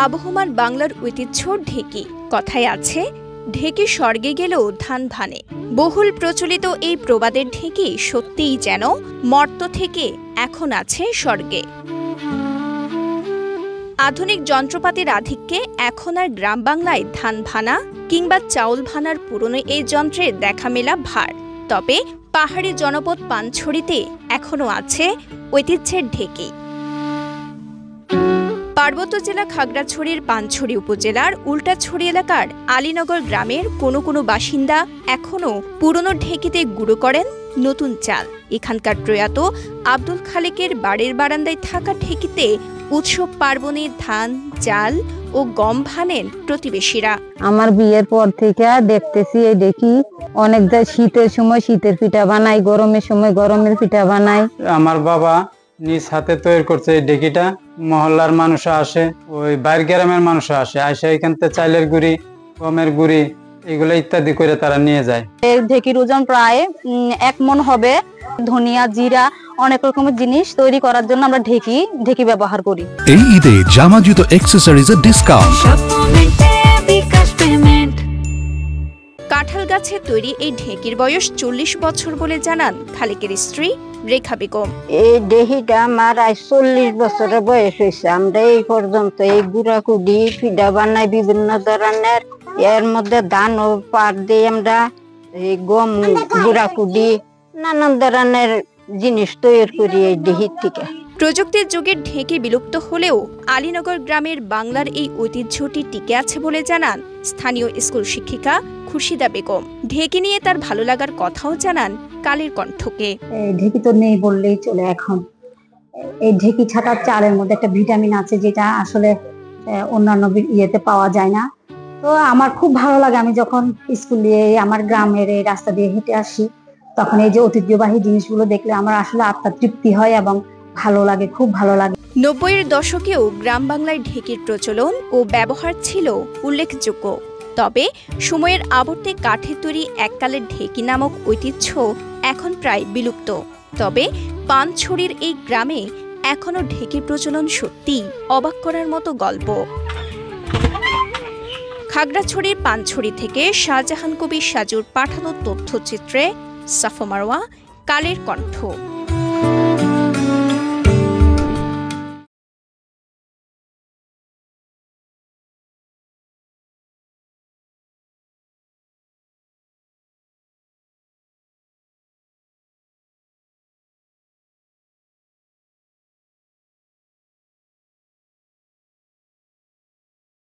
আবহমান বাংলার ঐতিহ্য ঢেকি। কথায় আছে, ঢেকি স্বর্গে গেলেও ধান ভানে। বহুল প্রচলিত এই প্রবাদের ঢেকি সত্যিই যেন মর্ত থেকে এখন আছে স্বর্গে। আধুনিক যন্ত্রপাতির আধিক্যে এখন আর গ্রাম বাংলায় ধান ভানা কিংবা চাউল ভানার পুরনো এই যন্ত্রের দেখা মেলা ভার। তবে পাহাড়ি জনপদ পানছড়িতে এখনও আছে ঐতিহ্যের ঢেকি। পার্বত্য জেলা খাগড়াছড়ির পানছড়ি উপজেলার উল্টাছড়ি এলাকার আলীনগর গ্রামের কোনো কোনো বাসিন্দা এখনও পুরনো ঢেকিতে গুঁড়ো করেন নতুন চাল। এখানকার প্রয়াত আব্দুল খালেকের বাড়ির বারান্দায় থাকা ঢেকিতে উৎসব পার্বণে ধান, চাল ও গম ভানেন প্রতিবেশীরা। আমার বিয়ের পর থেকে দেখতেছি এই ঢেকি অনেক শীতের সময় শীতের পিঠা বানাই, গরমের সময় গরমের পিঠা বানাই। আমার বাবা নিজ হাতে তৈরি করছে এই ঢেকিটা। মহল্লার মানুষ আসে, ওই বাইরের গ্রামের মানুষ আসে, এখান থেকে চাইলের গুঁড়ি, গমের গুঁড়ি এগুলো ইত্যাদি করে তারা নিয়ে যায়। এই ঢেকির ওজন প্রায় 1 মণ হবে। ধনিয়া, জিরা, অনেক রকমের জিনিস তৈরি করার জন্য আমরা ঢেকি ব্যবহার করি। এই ঈদে জামা জুতো অ্যাকসেসরিজের ডিসকাউন্ট। কাঁঠাল গাছে তৈরি এই ঢেকির বয়স 40 বছর বলে জানান খালেকের স্ত্রী রেখা বেগম। এই ঢেকিটা আমার 40 বছরের বয়স হয়েছে। আমরা এই পর্যন্ত এই গুঁড়া কুডি পিঠা বানাই বিভিন্ন ধরনের। এর মধ্যে ধান ও পাট দিয়ে আমরা এই গম গুঁড়া কুডি নানান ধরনের জিনিস তৈরি করি এই ঢেকির থেকে। প্রযুক্তির যুগের ঢেকি বিলুপ্ত হলেও আলীনগর গ্রামের বাংলার এই ঐতিহ্যটি টিকে আছে বলে জানান স্থানীয় স্কুল শিক্ষিকা খুরশিদা বেগম। ঢেকি নিয়ে তার ভালো লাগার কথাও জানান কালের কণ্ঠকে। ঢেকি তো নেই বললেই চলে। এখন এই ঢেকি ছাড়া চালের মধ্যে একটা ভিটামিন আছে যেটা আসলে অন্যান্য ইয়েতে পাওয়া যায় না। তো আমার খুব ভালো লাগে, আমি যখন স্কুলে আমার গ্রামের এই রাস্তা দিয়ে হেঁটে আসি তখন এই যে ঐতিহ্যবাহী জিনিসগুলো দেখলে আমার আসলে আত্মা তৃপ্তি হয় এবং ভালো লাগে, খুব ভালো লাগে। 90-এর দশকেও গ্রাম বাংলায় ঢেকির প্রচলন ও ব্যবহার ছিল উল্লেখযোগ্য। তবে সময়ের আবর্তে কাঠের তৈরি এককালের ঢেকি নামক ঐতিহ্য এখন প্রায় বিলুপ্ত। তবে পানছড়ির এই গ্রামে এখনও ঢেকির প্রচলন সত্যি অবাক করার মতো গল্প। খাগড়াছড়ির পানছড়ি থেকে শাহজাহান কবির সাজুর পাঠানো তথ্যচিত্রে সাফা মারওয়া, কালের কণ্ঠ।